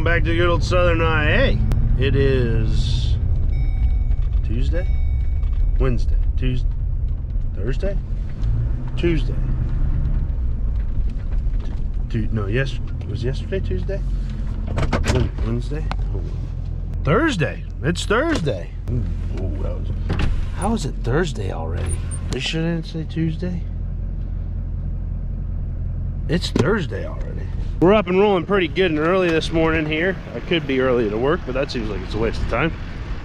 back to good old Southern IA. It is Tuesday? Wednesday? Tuesday? Thursday? Tuesday. No, was yesterday Tuesday? Wednesday? Oh. Thursday. It's Thursday. How is it Thursday already? They shouldn't say Tuesday. It's Thursday already. We're up and rolling pretty good and early this morning here. I could be early to work, but that seems like it's a waste of time.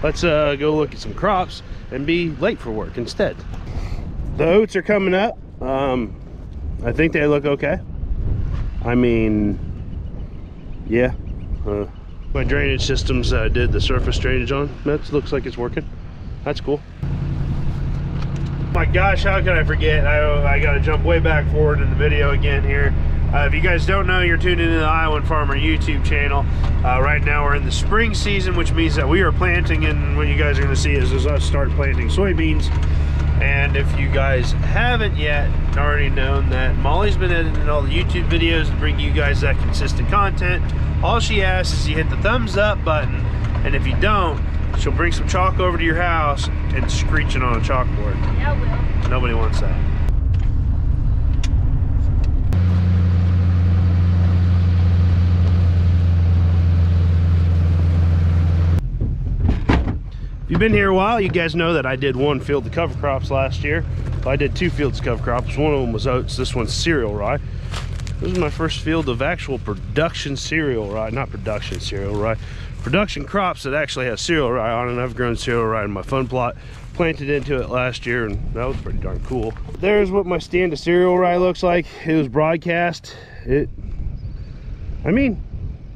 Let's go look at some crops and be late for work instead. The oats are coming up. I think they look okay. I mean, yeah. My drainage systems did the surface drainage on. That looks like it's working. That's cool. My gosh, how could I forget? I gotta jump way back forward in the video again here. If you guys don't know, you're tuned into the iowANFarmer YouTube channel. Right now we're in the spring season, which means that we are planting, and what you guys are gonna see is us start planting soybeans. And if you guys haven't yet already known that Molly's been editing all the YouTube videos to bring you guys that consistent content, all she asks is you hit the thumbs up button, and if you don't, she'll bring some chalk over to your house and screech it on a chalkboard. Yeah, I will. Nobody wants that. If you've been here a while, you guys know that I did one field of cover crops last year. I did two fields of cover crops. One of them was oats, this one's cereal rye. This is my first field of actual production cereal rye, not production cereal rye, production crops that actually have cereal rye on it. I've grown cereal rye in my fun plot, planted into it last year, and that was pretty darn cool. There's what my stand of cereal rye looks like. It was broadcast. I mean,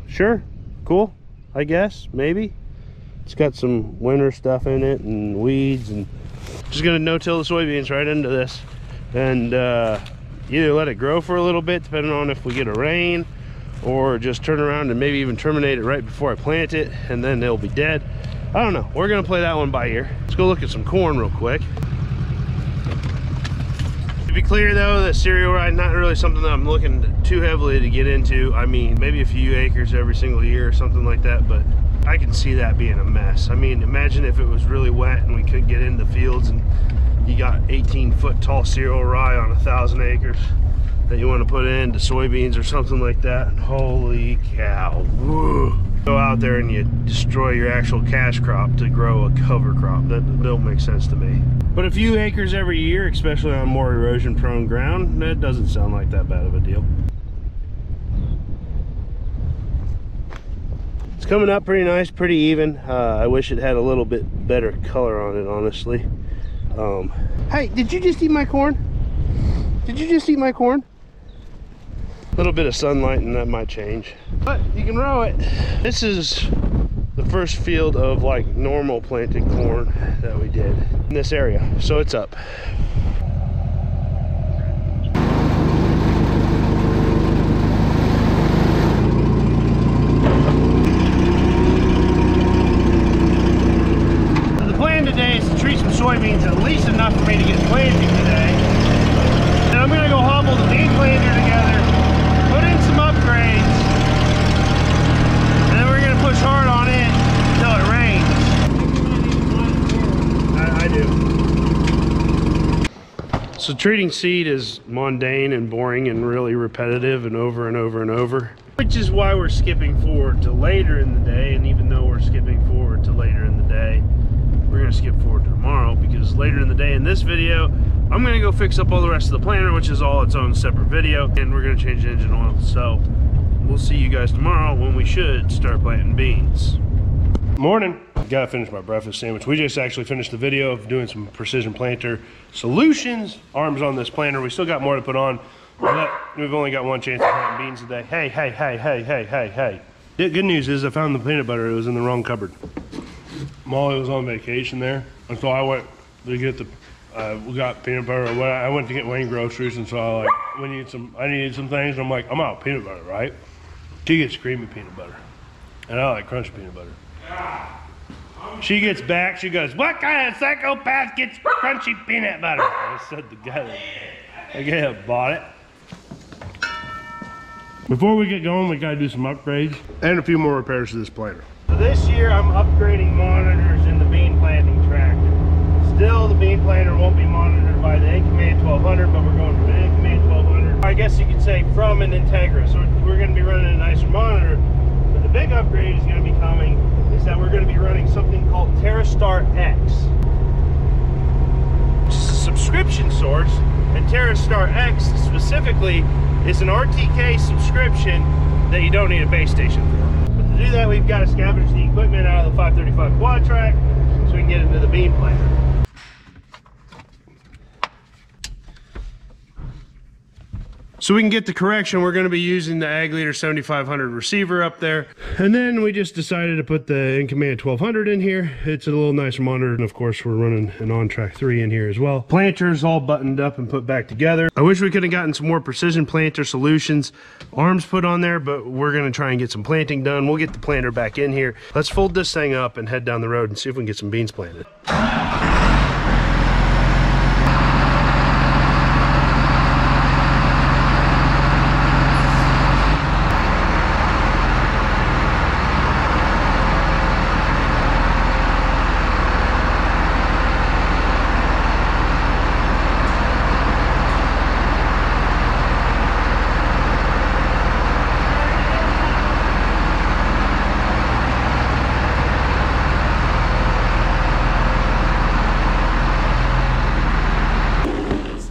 sure, cool, I guess, maybe. It's got some winter stuff in it and weeds, and just gonna no-till the soybeans right into this, and either let it grow for a little bit depending on if we get a rain, or just turn around and maybe even terminate it right before I plant it, and then they'll be dead. I don't know. We're gonna play that one by ear. Let's go look at some corn real quick. To be clear though, that cereal rye not really something that I'm looking too heavily to get into. I mean, maybe a few acres every single year or something like that, but I can see that being a mess. I mean, imagine if it was really wet and we couldn't get in the fields and you got 18-foot tall cereal rye on 1,000 acres that you want to put into soybeans or something like that. Holy cow. Woo. Go out there and you destroy your actual cash crop to grow a cover crop. That don't make sense to me. But a few acres every year, especially on more erosion prone ground, that doesn't sound like that bad of a deal. It's coming up pretty nice, pretty even. I wish it had a little bit better color on it, honestly. Hey, did you just eat my corn? Did you just eat my corn? A little bit of sunlight and that might change, but you can row it. This is the first field of like normal planted corn that we did in this area, so it's up. Today is to treat some soybeans at least enough for me to get planting today. And I'm gonna go hobble the bean planter together, put in some upgrades, and then we're gonna push hard on it until it rains. I do. So treating seed is mundane and boring and really repetitive and over and over and over, which is why we're skipping forward to later in the day. And even though we're skipping forward to later in the day, we're gonna skip forward to tomorrow, because later in the day in this video, I'm gonna go fix up all the rest of the planter, which is all its own separate video, and we're gonna change the engine oil. So we'll see you guys tomorrow when we should start planting beans. Morning. Gotta finish my breakfast sandwich. We just actually finished the video of doing some precision planter solutions arms on this planter. We still got more to put on, but we've only got one chance of planting beans today. Hey. The good news is I found the peanut butter. It was in the wrong cupboard. Molly was on vacation there, and so I went to get the we got peanut butter. I went to get Wayne groceries, and so I needed some things. And I'm like, I'm out of peanut butter, right? She gets creamy peanut butter, and I like crunchy peanut butter. She gets back, she goes, "What kind of psychopath gets crunchy peanut butter?" I said the guy that bought it. Before we get going, we gotta do some upgrades and a few more repairs to this planter. So this year I'm upgrading monitors in the bean planting tractor. Still, the bean planter won't be monitored by the iCommand 1200, but we're going from an iCommand 1200. I guess you could say from an Integra. So we're gonna be running a nicer monitor. But the big upgrade is gonna be coming is that we're gonna be running something called TerraStar X, which is a subscription source. And TerraStar X specifically is an RTK subscription that you don't need a base station for. But to do that, we've got to scavenge the equipment out of the 535 quad track so we can get into the bean planter. So we can get the correction, we're going to be using the Ag Leader 7500 receiver up there. And then we just decided to put the iCommand 1200 in here. It's a little nicer monitor. And of course, we're running an OnTrack 3 in here as well. Planter's all buttoned up and put back together. I wish we could have gotten some more precision planter solutions, arms put on there, but we're going to try and get some planting done. We'll get the planter back in here. Let's fold this thing up and head down the road and see if we can get some beans planted.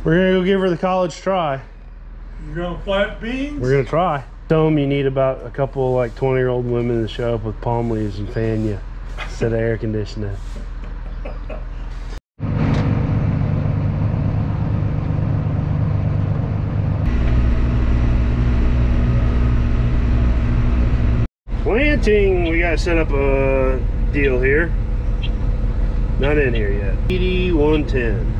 We're gonna go give her the college try. You're gonna plant beans? We're gonna try. Tell them you need about a couple of like 20-year-old women to show up with palm leaves and fan you instead of air conditioning. Planting, we gotta set up a deal here. Not in here yet. 8110.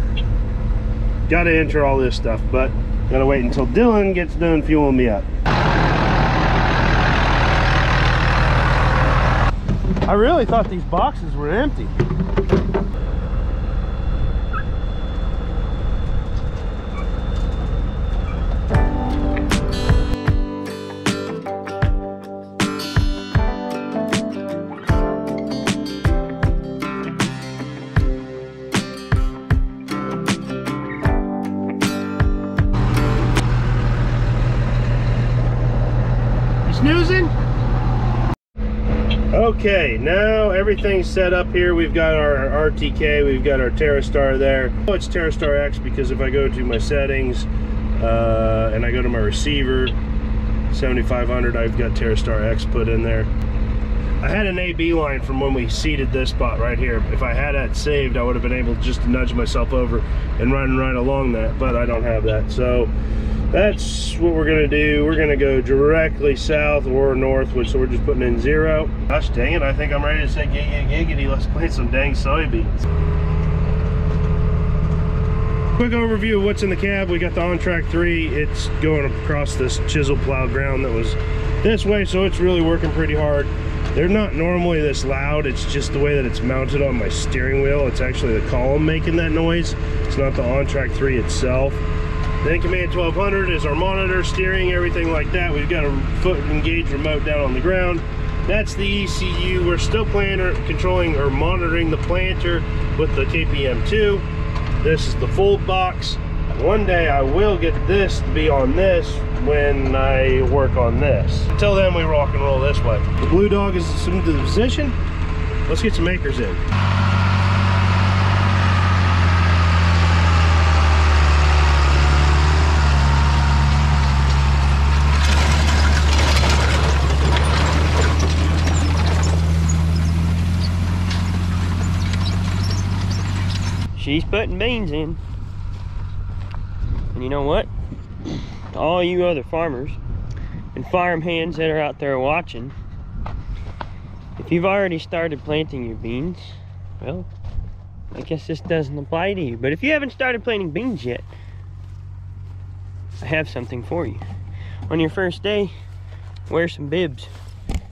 Gotta enter all this stuff, but gotta wait until Dylan gets done fueling me up. I really thought these boxes were empty. Snoozing? Okay, now everything's set up here. We've got our RTK, we've got our TerraStar there. Oh, it's TerraStar X because if I go to my settings and I go to my receiver, 7500, I've got TerraStar X put in there. I had an AB line from when we seeded this spot right here. If I had that saved, I would have been able just to nudge myself over and run right along that, but I don't have that. So that's what we're gonna do. We're gonna go directly south or north, so we're just putting in 0. Gosh dang it, I think I'm ready to say giggity. Let's plant some dang soybeans. Quick overview of what's in the cab. We got the OnTrack 3. It's going across this chisel plow ground that was this way, so it's really working pretty hard. They're not normally this loud. It's just the way that it's mounted on my steering wheel. It's actually the column making that noise. It's not the OnTrack 3 itself. The iCommand 1200 is our monitor, steering, everything like that. We've got a foot engaged remote down on the ground. That's the ECU. We're still controlling or monitoring the planter with the KPM2. This is the fold box. One day I will get this to be on this when I work on this. Until then, we rock and roll this way. The blue dog is assumed to the position. Let's get some acres in. She's putting beans in. And you know what? To all you other farmers and farm hands that are out there watching, if you've already started planting your beans, well, I guess this doesn't apply to you. But if you haven't started planting beans yet, I have something for you. On your first day, wear some bibs.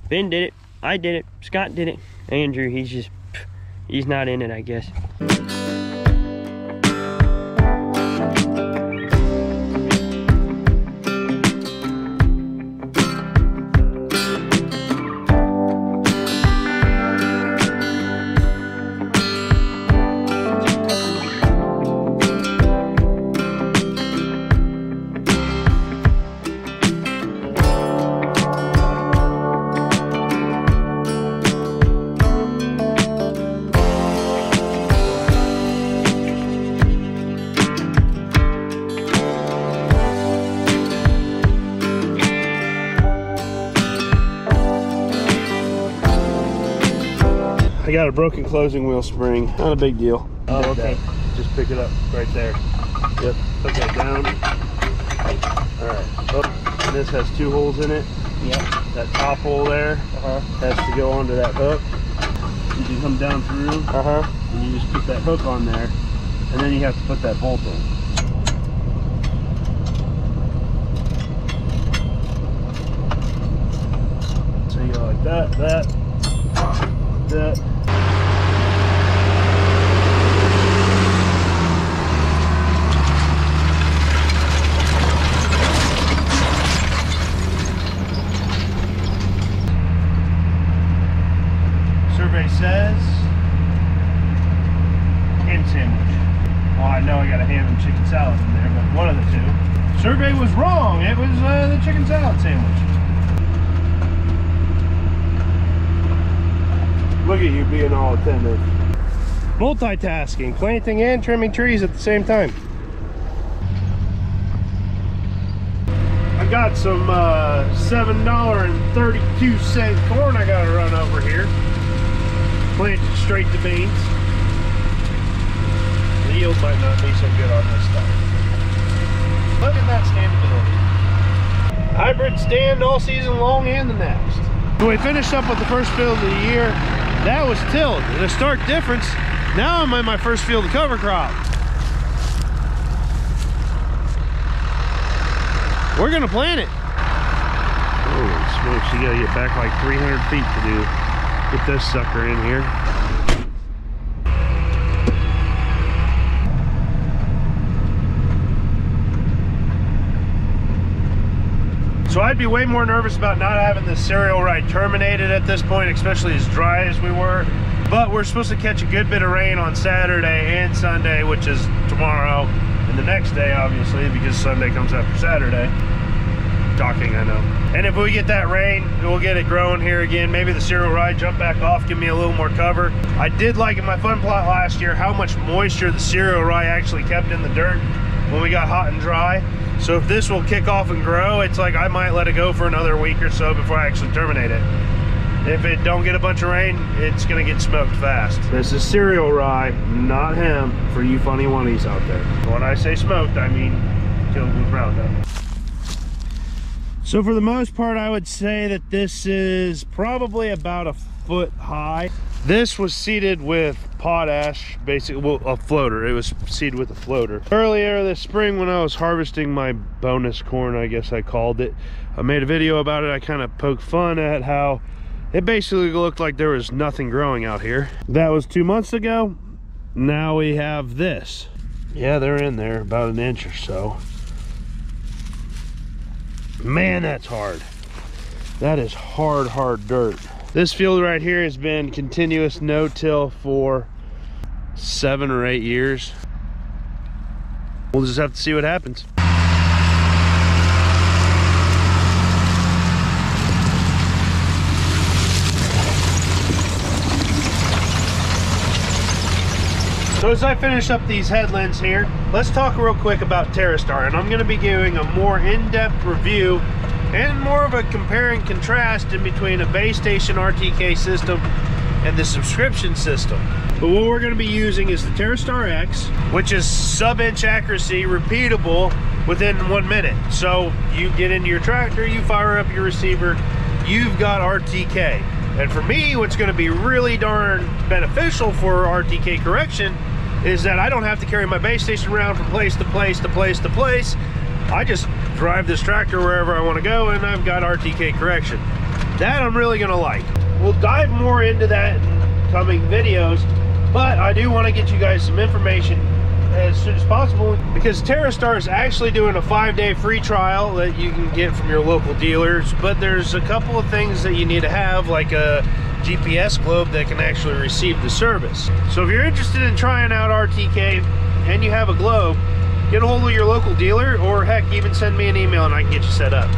Ben did it, I did it, Scott did it. Andrew, he's not in it, I guess. I got a broken closing wheel spring. Not a big deal. Oh, okay. Just pick it up right there. Yep. Okay, down. All right. Oh, and this has 2 holes in it. Yep. That top hole there has to go onto that hook. You can come down through. And you just put that hook on there, and then you have to put that bolt in. So you go like that, that. Survey says ham sandwich. Well, I know I got a ham and chicken salad in there, but one of the two. Survey was wrong. It was the chicken salad sandwich. Look at you being all attentive. Multitasking, planting and trimming trees at the same time. I got some $7.32 corn I gotta run over here. Planted straight to beans. The yield might not be so good on this stuff. Look at that standability. Hybrid stand all season long and the next. So we finished up with the first field of the year. That was tilled. And a stark difference. Now I'm in my first field of cover crop. We're gonna plant it. Holy smokes, you gotta get back like 300 feet to do. Get this sucker in here. So I'd be way more nervous about not having the cereal ride terminated at this point, especially as dry as we were. But we're supposed to catch a good bit of rain on Saturday and Sunday, which is tomorrow, and the next day, obviously, because Sunday comes after Saturday. Shocking, I know. And if we get that rain, we'll get it growing here again. Maybe the cereal ride jump back off, give me a little more cover. I did like in my fun plot last year how much moisture the cereal rye actually kept in the dirt when we got hot and dry. So if this will kick off and grow, it's like I might let it go for another week or so before I actually terminate it. If it don't get a bunch of rain, it's gonna get smoked fast. This is cereal rye, not hemp, for you funny oneies out there. When I say smoked, I mean killed with Roundup. So for the most part, I would say that this is probably about a foot high. This was seeded with potash, basically, well, a floater. It was seeded with a floater. Earlier this spring when I was harvesting my bonus corn, I guess I called it, I made a video about it. I kind of poked fun at how it basically looked like there was nothing growing out here. That was 2 months ago. Now we have this. Yeah, they're in there about an inch or so. Man, that's hard. That is hard, hard dirt. This field right here has been continuous no-till for 7 or 8 years. We'll just have to see what happens. So as I finish up these headlands here, let's talk real quick about TerraStar, and I'm going to be giving a more in-depth review and more of a compare and contrast in between a base station RTK system and the subscription system. But what we're going to be using is the TerraStar X, which is sub-inch accuracy, repeatable within 1 minute. So you get into your tractor, you fire up your receiver, you've got RTK. And for me, what's going to be really darn beneficial for RTK correction is that I don't have to carry my base station around from place to place to place to place. I just drive this tractor wherever I want to go, and I've got RTK correction. That I'm really going to like. We'll dive more into that in coming videos, but I do want to get you guys some information as soon as possible, because TerraStar is actually doing a 5-day free trial that you can get from your local dealers, but there's a couple of things that you need to have, like a GPS globe that can actually receive the service. So if you're interested in trying out RTK and you have a globe, get a hold of your local dealer, or heck, even send me an email and I can get you set up.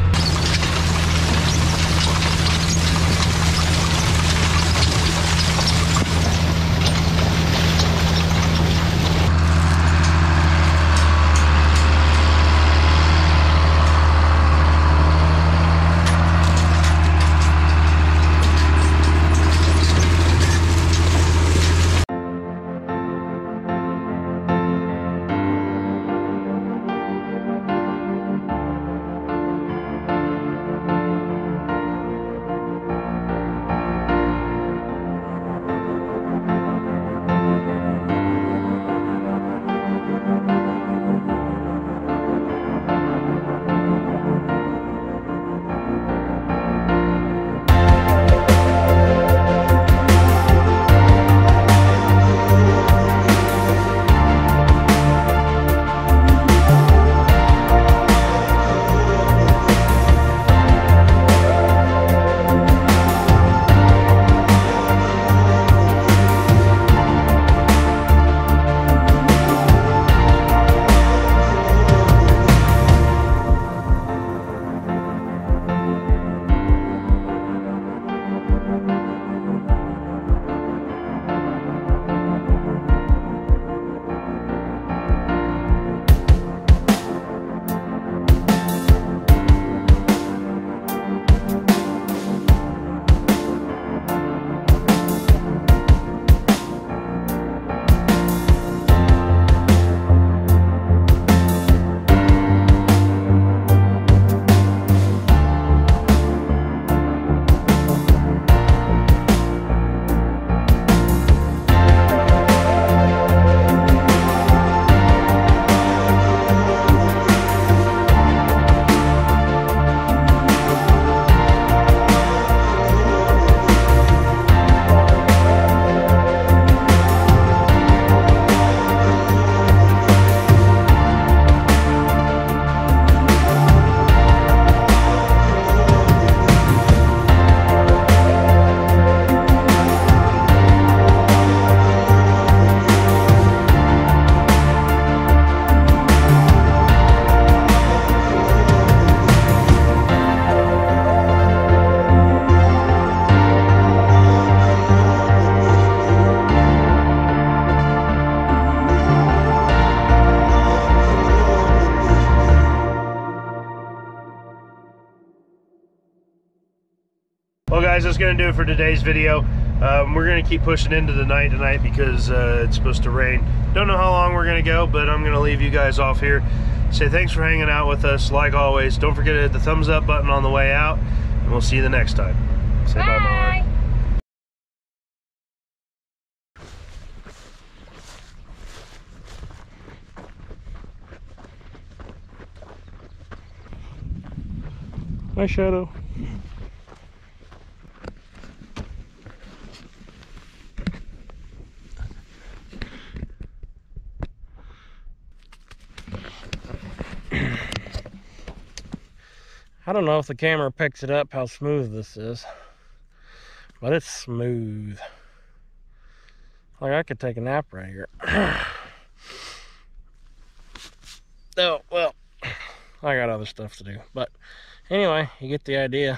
gonna do it for today's video. We're gonna keep pushing into the night tonight because it's supposed to rain. Don't know how long we're gonna go, but I'm gonna leave you guys off here. Say thanks for hanging out with us. Like always, don't forget to hit the thumbs up button on the way out, and we'll see you the next time. Say bye, Mallory. Hi, Shadow. I don't know if the camera picks it up how smooth this is, but it's smooth. Like I could take a nap right here. Oh, well, I got other stuff to do. But anyway, you get the idea.